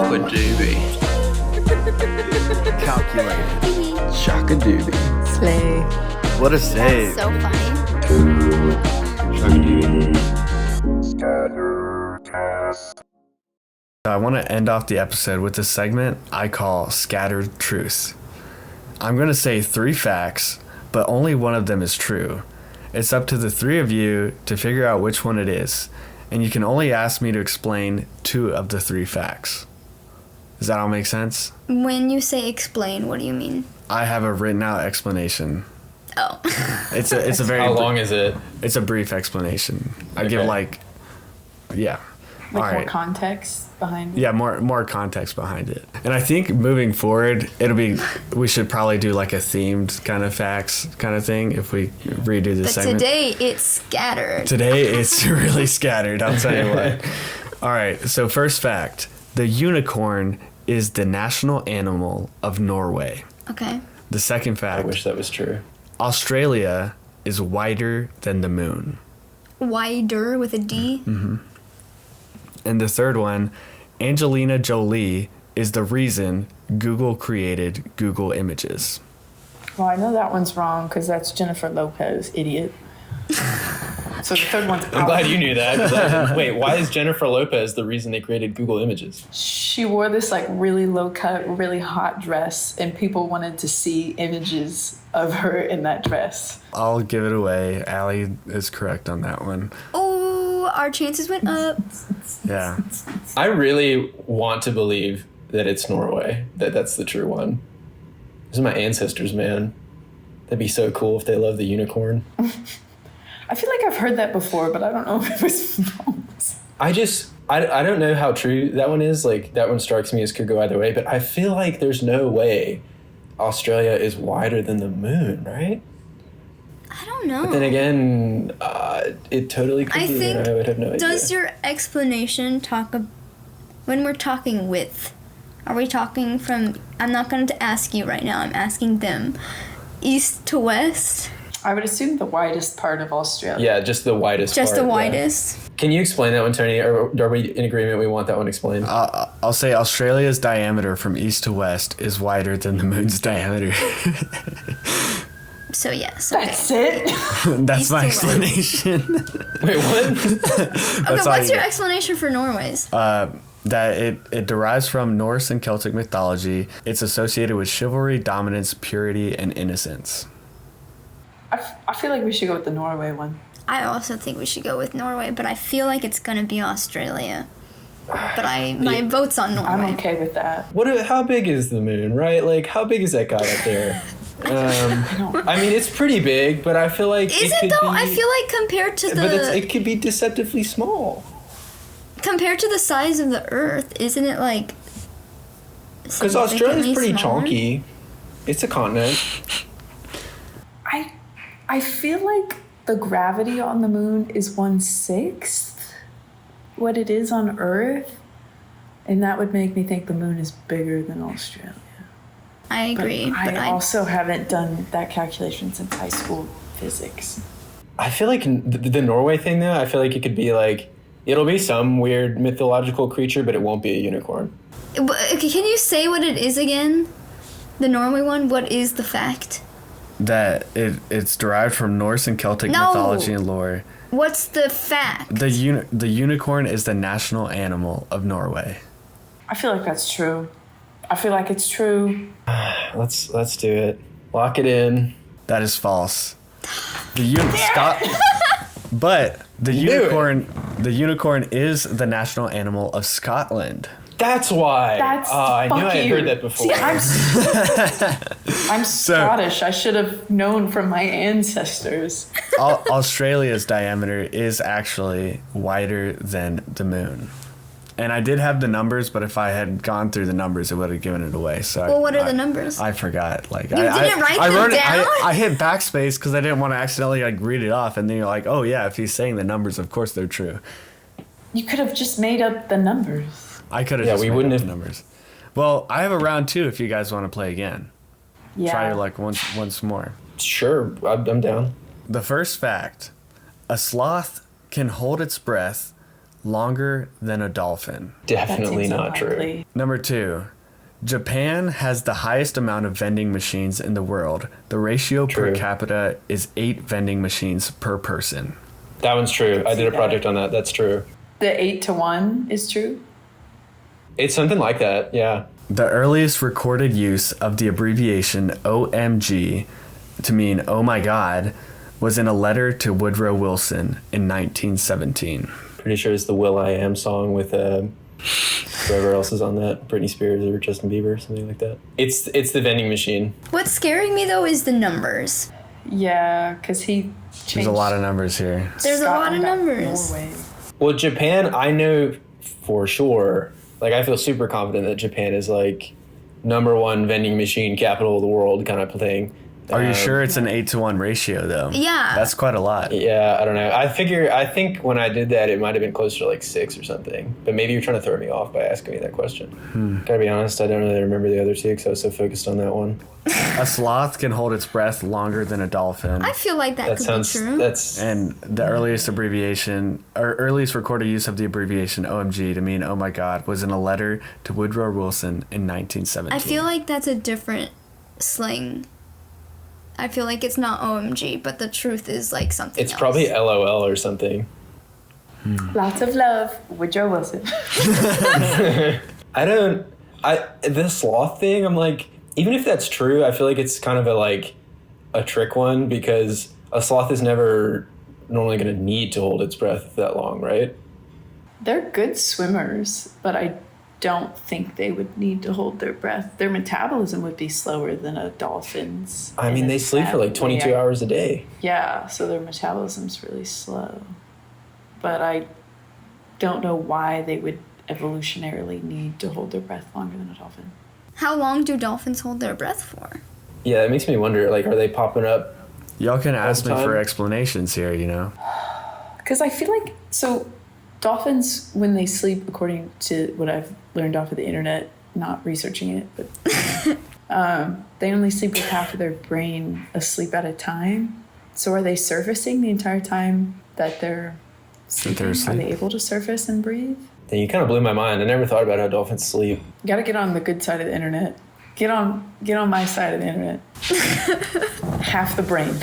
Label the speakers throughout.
Speaker 1: Shockadoobie. Calculated. Shockadoobie.
Speaker 2: Slay.
Speaker 1: What a save.
Speaker 3: So funny.
Speaker 4: I want to end off the episode with a segment I call Scattered Truth. I'm going to say 3 facts, but only one of them is true. It's up to the 3 of you to figure out which one it is, and you can only ask me to explain 2 of the 3 facts. Does that all make sense?
Speaker 3: When you say explain, what do you mean?
Speaker 4: I have a written out explanation.
Speaker 3: Oh.
Speaker 4: It's a very
Speaker 5: How long is it?
Speaker 4: It's a brief explanation. I give yeah.
Speaker 2: Like
Speaker 4: All
Speaker 2: more
Speaker 4: right.
Speaker 2: context behind it.
Speaker 4: Yeah, more context behind it. And I think moving forward, we should probably do like a themed kind of facts kind of thing if we redo the
Speaker 3: But
Speaker 4: segment.
Speaker 3: today it's scattered.
Speaker 4: Today it's really scattered, I'll tell you what. All right, so first fact. The unicorn is the national animal of Norway.
Speaker 3: Okay.
Speaker 4: The second
Speaker 5: I
Speaker 4: fact.
Speaker 5: wish that was true.
Speaker 4: Australia is wider than the moon.
Speaker 3: Wider with a D.
Speaker 4: Mm-hmm. And the third one, Angelina Jolie is the reason Google created Google Images.
Speaker 2: Well, I know that one's wrong because that's Jennifer Lopez, idiot. So the third one's
Speaker 5: I'm glad you knew that. Wait, why is Jennifer Lopez the reason they created Google Images?
Speaker 2: She wore this like really low cut, really hot dress, and people wanted to see images of her in that dress.
Speaker 4: I'll give it away. Allie is correct on that one.
Speaker 3: Oh, our chances went up.
Speaker 4: Yeah.
Speaker 5: I really want to believe that it's Norway, that's the true one. These are my ancestors, man. That'd be so cool if they love the unicorn.
Speaker 2: I feel like I've heard that before, but I don't know if it was false.
Speaker 5: I don't know how true that one is. Like, that one strikes me as could go either way, but I feel like there's no way Australia is wider than the moon, right?
Speaker 3: I don't know.
Speaker 5: But then again, it totally could
Speaker 3: I
Speaker 5: be.
Speaker 3: think,
Speaker 5: I would have no idea.
Speaker 3: does your explanation when we're talking with, are we talking from, I'm not going to ask you right now, I'm asking them, east to west?
Speaker 2: I would assume the widest part of Australia.
Speaker 5: Yeah, just the widest
Speaker 3: Just
Speaker 5: part,
Speaker 3: the
Speaker 5: yeah.
Speaker 3: widest?
Speaker 5: Can you explain that one, Tony? Or are we in agreement we want that one explained?
Speaker 4: I'll say Australia's diameter from east to west is wider than the moon's diameter.
Speaker 3: So yes.
Speaker 2: That's it?
Speaker 4: That's
Speaker 3: East
Speaker 4: my
Speaker 3: to west.
Speaker 4: explanation.
Speaker 5: Wait, what?
Speaker 3: Okay,
Speaker 4: all
Speaker 3: what's
Speaker 4: you
Speaker 3: your
Speaker 4: get.
Speaker 3: explanation for Norway's?
Speaker 4: That it derives from Norse and Celtic mythology. It's associated with chivalry, dominance, purity, and innocence.
Speaker 2: I feel like we should go with the Norway one.
Speaker 3: I also think we should go with Norway, but I feel like it's going to be Australia. But my vote's on Norway.
Speaker 2: I'm okay with that.
Speaker 5: How big is the moon, right? Like, how big is that guy up there? I mean, it's pretty big, but I feel like
Speaker 3: Is it though? I feel like compared to
Speaker 5: it could be deceptively small.
Speaker 3: compared to the size of the Earth, isn't it like?
Speaker 5: Because Australia's
Speaker 3: significantly
Speaker 5: pretty
Speaker 3: smaller?
Speaker 5: chunky. It's a continent.
Speaker 2: I feel like the gravity on the moon is 1/6 what it is on Earth, and that would make me think the moon is bigger than Australia.
Speaker 3: I agree, but
Speaker 2: I also haven't done that calculation since high school physics.
Speaker 5: I feel like the Norway thing, though, I feel like it could be like, it'll be some weird mythological creature, but it won't be a unicorn.
Speaker 3: Okay, can you say what it is again? The Norway one. What is the fact?
Speaker 4: That it's derived from Norse and Celtic
Speaker 3: No.
Speaker 4: mythology and lore.
Speaker 3: What's the fact?
Speaker 4: The unicorn is the national animal of Norway.
Speaker 2: I feel like that's true. I feel like it's true.
Speaker 5: Let's do it. Lock it in.
Speaker 4: That is false. But the
Speaker 5: Knew
Speaker 4: unicorn is the national animal of Scotland.
Speaker 5: That's why. I knew I had
Speaker 2: you.
Speaker 5: heard that before.
Speaker 2: See, I'm Scottish. I should have known from my ancestors.
Speaker 4: Australia's diameter is actually wider than the moon. And I did have the numbers, but if I had gone through the numbers, it would have given it away. So
Speaker 3: Well, what are the numbers?
Speaker 4: I forgot. Like
Speaker 3: You didn't write them
Speaker 4: wrote it-
Speaker 3: down?
Speaker 4: I hit backspace because I didn't want to accidentally like read it off, and then you're like, oh yeah, if he's saying the numbers, of course they're true.
Speaker 2: You could have just made up the numbers.
Speaker 4: I could have.
Speaker 5: Yeah,
Speaker 4: just
Speaker 5: we
Speaker 4: made
Speaker 5: wouldn't
Speaker 4: up
Speaker 5: have-
Speaker 4: the numbers. Well, I have a round 2 if you guys want to play again.
Speaker 2: Yeah.
Speaker 4: Try your luck once more.
Speaker 5: Sure, I'm down.
Speaker 4: The first fact: a sloth can hold its breath longer than a dolphin?
Speaker 2: That
Speaker 5: Definitely
Speaker 2: seems
Speaker 5: not true.
Speaker 2: unlikely.
Speaker 4: Number 2, Japan has the highest amount of vending machines in the world. The ratio per
Speaker 5: True.
Speaker 4: capita is 8 vending machines per person.
Speaker 5: That one's true. I
Speaker 2: see
Speaker 5: did a
Speaker 2: that.
Speaker 5: project on that. That's true.
Speaker 2: The 8-to-1 is true.
Speaker 5: It's something like that. Yeah.
Speaker 4: The earliest recorded use of the abbreviation OMG to mean oh my god was in a letter to Woodrow Wilson in 1917.
Speaker 5: Pretty sure it's the Will I Am song with whoever else is on that. Britney Spears or Justin Bieber, something like that. It's the vending machine.
Speaker 3: What's scaring me though is the numbers.
Speaker 2: Yeah, because he changed.
Speaker 4: There's a lot of numbers here.
Speaker 3: There's a lot of
Speaker 2: Scotland back to
Speaker 3: numbers.
Speaker 2: Norway.
Speaker 5: Well, Japan, I know for sure. Like, I feel super confident that Japan is like #1 vending machine capital of the world kind of thing.
Speaker 4: Are you sure it's an 8-to-1 ratio though?
Speaker 3: Yeah.
Speaker 4: That's quite a lot.
Speaker 5: Yeah, I don't know. I think when I did that, it might have been closer to like 6 or something. But maybe you're trying to throw me off by asking me that question. Gotta be honest, I don't really remember the other two because I was so focused on that one.
Speaker 4: A sloth can hold its breath longer than a dolphin.
Speaker 3: I feel like that
Speaker 5: That
Speaker 3: could
Speaker 5: sounds.
Speaker 3: be true.
Speaker 5: That's.
Speaker 4: And the earliest abbreviation, or earliest recorded use of the abbreviation OMG to mean oh my god was in a letter to Woodrow Wilson in 1917.
Speaker 3: I feel like that's a different slang. I feel like it's not OMG, but the truth is like something
Speaker 5: It's
Speaker 3: else.
Speaker 5: probably LOL or something.
Speaker 2: Lots of love, Woodrow Wilson.
Speaker 5: The sloth thing, I'm like, even if that's true, I feel like it's kind of a trick one because a sloth is never normally going to need to hold its breath that long, right?
Speaker 2: They're good swimmers, but I don't think they would need to hold their breath. Their metabolism would be slower than a dolphin's.
Speaker 5: I mean,
Speaker 2: in a
Speaker 5: they sleep for like
Speaker 2: sad
Speaker 5: 22
Speaker 2: way.
Speaker 5: hours a day.
Speaker 2: Yeah, so their metabolism's really slow. But I don't know why they would evolutionarily need to hold their breath longer than a dolphin.
Speaker 3: How long do dolphins hold their breath for?
Speaker 5: Yeah, it makes me wonder, like, are they popping up?
Speaker 4: Y'all can ask me
Speaker 5: time.
Speaker 4: for explanations here, you know?
Speaker 2: Because I feel like, so dolphins, when they sleep, according to what I've learned off of the internet, not researching it, but they only sleep with half of their brain asleep at a time. So are they surfacing the entire time that they're sleeping?
Speaker 4: they're
Speaker 2: Are
Speaker 4: asleep.
Speaker 2: they able to surface and breathe?
Speaker 5: And you kind of blew my mind. I never thought about how dolphins sleep.
Speaker 2: You gotta get on the good side of the internet. Get on my side of the internet. Half the brain.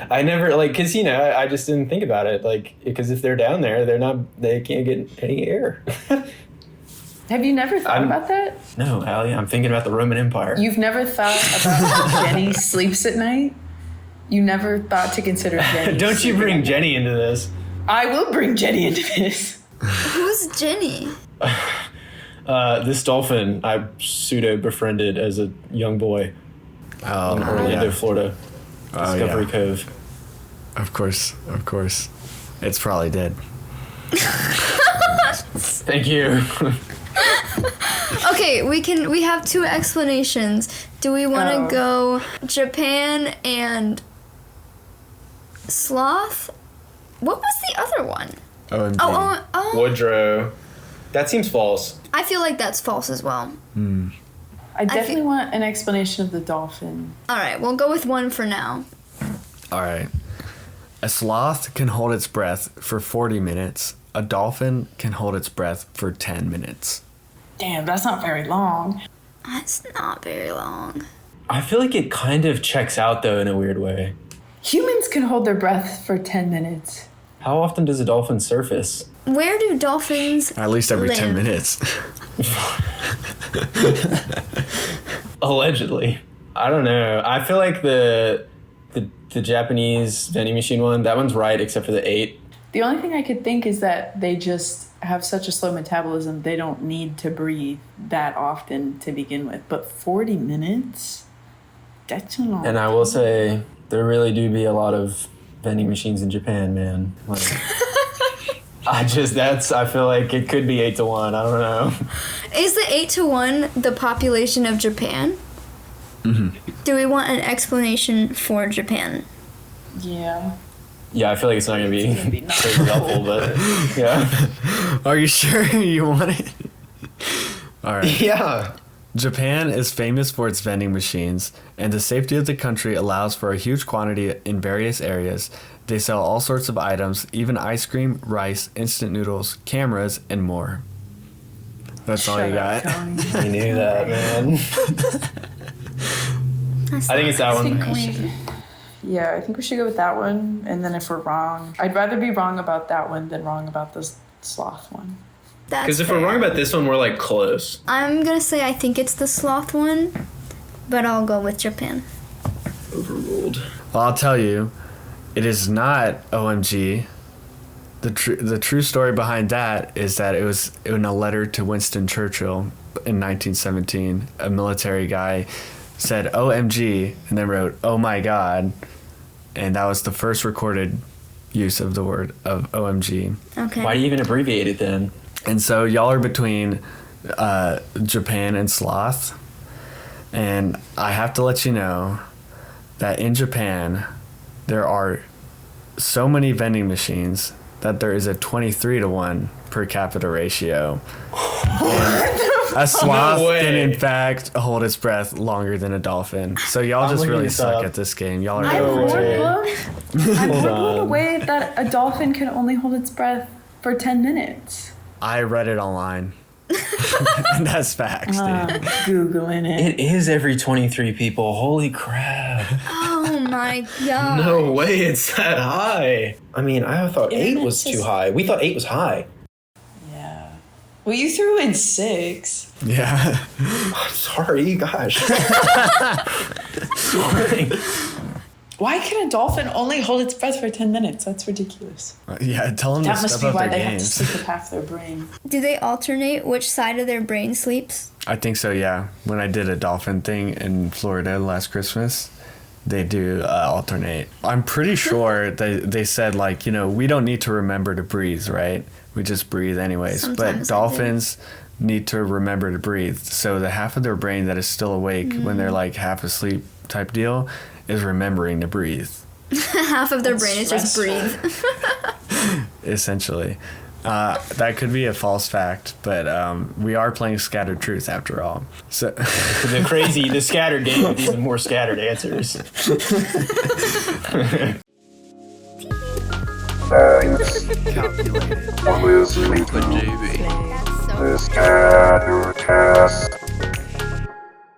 Speaker 5: I never, like, because, you know, I just didn't think about it. Like, because if they're down there, they can't get any air.
Speaker 2: Have you never thought
Speaker 5: I'm-
Speaker 2: about that?
Speaker 5: No, Allie, I'm thinking about the Roman Empire.
Speaker 2: You've never thought about how Jenny sleeps at night? You never thought to consider Jenny.
Speaker 5: Don't you
Speaker 2: sleeping
Speaker 5: bring
Speaker 2: at
Speaker 5: Jenny into this.
Speaker 2: night? I will bring Jenny into this.
Speaker 3: Who's Jenny?
Speaker 5: This dolphin I pseudo befriended as a young boy
Speaker 4: Oh,
Speaker 5: in Orlando,
Speaker 4: yeah.
Speaker 5: Florida.
Speaker 4: Oh,
Speaker 5: Discovery
Speaker 4: yeah.
Speaker 5: Cove.
Speaker 4: Of course. It's probably dead.
Speaker 5: Thank you.
Speaker 3: Okay, we have two explanations. Do we want to
Speaker 2: Oh.
Speaker 3: go Japan and sloth? What was the other one?
Speaker 4: OMG.
Speaker 3: Oh,
Speaker 5: Woodrow. That seems false.
Speaker 3: I feel like that's false as well.
Speaker 2: I definitely want an explanation of the dolphin.
Speaker 3: All right, we'll go with one for now.
Speaker 4: All right. A sloth can hold its breath for 40 minutes. A dolphin can hold its breath for 10 minutes.
Speaker 2: Damn, that's not very long.
Speaker 3: That's not very long.
Speaker 5: I feel like it kind of checks out, though, in a weird way.
Speaker 2: Humans can hold their breath for 10 minutes.
Speaker 5: How often does a dolphin surface?
Speaker 3: Where do dolphins
Speaker 4: At least every 10
Speaker 3: live?
Speaker 4: minutes.
Speaker 5: Allegedly. I don't know. I feel like the Japanese vending machine one, that one's right, except for the 8.
Speaker 2: The only thing I could think is that they just have such a slow metabolism, they don't need to breathe that often to begin with. But 40 minutes? That's a long.
Speaker 5: And I will say, there really do be a lot of vending machines in Japan, man. Like, I feel like it could be 8-1. I don't know.
Speaker 3: Is the 8-1 the population of Japan?
Speaker 4: Mm-hmm.
Speaker 3: Do we want an explanation for Japan?
Speaker 2: Yeah.
Speaker 5: Yeah, I feel like it's not going to
Speaker 2: gonna
Speaker 5: be
Speaker 2: be not
Speaker 5: crazy helpful, but yeah.
Speaker 4: Are you sure you want it? All right.
Speaker 5: Yeah.
Speaker 4: Japan is famous for its vending machines, and the safety of the country allows for a huge quantity in various areas. They sell all sorts of items, even ice cream, rice, instant noodles, cameras, and more. That's all you
Speaker 2: Shut
Speaker 4: got.
Speaker 2: up, Tony.
Speaker 5: I knew that, man. I think it's that
Speaker 2: I
Speaker 5: one.
Speaker 2: think I think we should go with that one. And then if we're wrong, I'd rather be wrong about that one than wrong about the sloth one.
Speaker 5: Because if we're wrong about this one, we're like close.
Speaker 3: I'm gonna say I think it's the sloth one, but I'll go with Japan.
Speaker 5: Overruled.
Speaker 4: Well, I'll tell you, it is not OMG. The true story behind that is that it was in a letter to Winston Churchill in 1917. A military guy said OMG and then wrote oh my god, and that was the first recorded use of the word of OMG.
Speaker 3: Okay.
Speaker 5: Why do you even abbreviate it then?
Speaker 4: And so y'all are between Japan and sloth, and I have to let you know that in Japan there are so many vending machines that there is a 23-to-1 per capita ratio. And a sloth
Speaker 5: No way.
Speaker 4: can in fact hold its breath longer than a dolphin. So y'all
Speaker 5: I'm
Speaker 4: just
Speaker 5: looking
Speaker 4: really
Speaker 5: this
Speaker 4: suck
Speaker 5: up.
Speaker 4: at this game. Y'all are
Speaker 2: I'm
Speaker 5: No
Speaker 2: more
Speaker 5: way.
Speaker 2: blown. I'm more
Speaker 5: Hold
Speaker 2: blown
Speaker 5: on.
Speaker 2: away that a dolphin can only hold its breath for 10 minutes.
Speaker 4: I read it online. And that's facts, dude.
Speaker 2: Googling it.
Speaker 5: It is every 23 people. Holy crap.
Speaker 3: Oh my god.
Speaker 5: No way it's that high. I mean, I thought 8
Speaker 2: Internet
Speaker 5: was too
Speaker 2: says-
Speaker 5: high. We thought 8 was high.
Speaker 2: Yeah. Well, you threw in 6.
Speaker 4: Yeah.
Speaker 5: I'm sorry, gosh. Sorry.
Speaker 2: Why can a dolphin only hold its breath for 10 minutes? That's ridiculous.
Speaker 4: Yeah, tell them
Speaker 2: That
Speaker 4: to
Speaker 2: must
Speaker 4: step
Speaker 2: be
Speaker 4: up
Speaker 2: why
Speaker 4: their
Speaker 2: they have to
Speaker 4: games.
Speaker 2: sleep with half their brain.
Speaker 3: Do they alternate which side of their brain sleeps?
Speaker 4: I think so, yeah. When I did a dolphin thing in Florida last Christmas, they do alternate. I'm pretty sure they said, like, you know, we don't need to remember to breathe, right? We just breathe anyways.
Speaker 3: Sometimes
Speaker 4: But
Speaker 3: I do.
Speaker 4: dolphins need to remember to breathe. So the half of their brain that is still awake when they're like half asleep type deal is remembering to breathe,
Speaker 3: Half of their brain is just breathe.
Speaker 4: essentially. That could be a false fact, but we are playing Scattered Truth after all. So
Speaker 5: The scattered game with even more scattered answers.
Speaker 1: Calculated.
Speaker 6: Obviously,
Speaker 1: But JB.
Speaker 3: That's so
Speaker 6: the Scattercast.